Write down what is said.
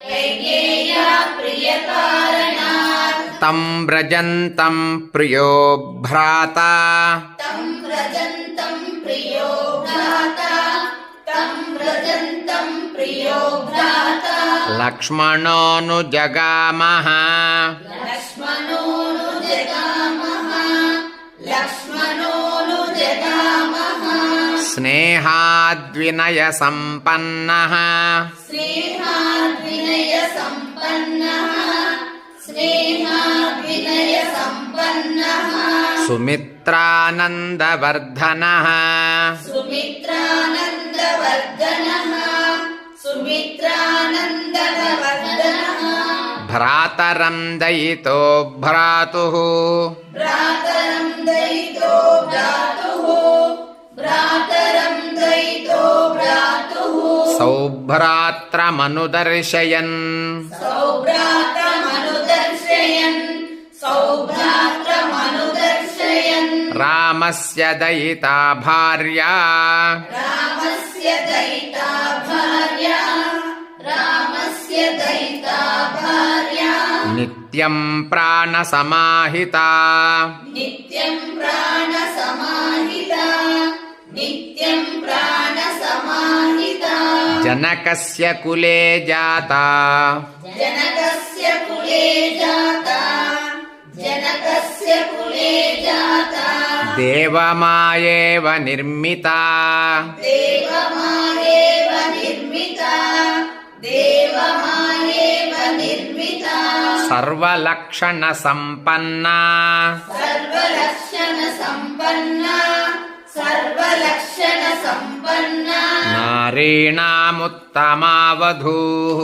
कैकेय्या प्रियकारणात् तं व्रजन्तं प्रियो भ्राता तं व्रजन्तं प्रियो भ्राता तं व्रजन्तं प्रियो भ्राता लक्ष्मणोऽनुजगामः लक्ष्मणोऽनुजगामः लक्ष्मणोऽनुजगामः स्नेहाद्विनयसम्पन्नः स्नेहाद्विनयसम्पन्नः स्नेहाद्विनयसम्पन्नः सुमित्रानन्दवर्धनः सुमित्रानन्दवर्धनः सुमित्रानन्दवर्धनः भ्रातरं दयितो भ्रातुः भ्रातरं दयितो भ्रातुः भ्रातरं दयितो भ्रातुः सौभ्रात्रमनुदर्शयन् सौभ्रात्रमनुदर्शयन् सौभ्रात्रमनुदर्शयन् रामस्य दयिता भार्या रामस्य दयिता भार्या रामस्य दयिता भार्या नित्यं प्राणसमाहिता नित्यं प्राणसमाहिता नित्यं प्राणसमाहिता जनकस्य कुले जाता जनकस्य कुले जाता जनकस्य कुले जाता देवमायेव निर्मिता देवमायेव निर्मिता देवमायेव निर्मिता सर्वलक्षणसम्पन्ना सर्वलक्षणसम्पन्ना सर्वलक्षणसम्पन्ना नारीणामुत्तमा वधूः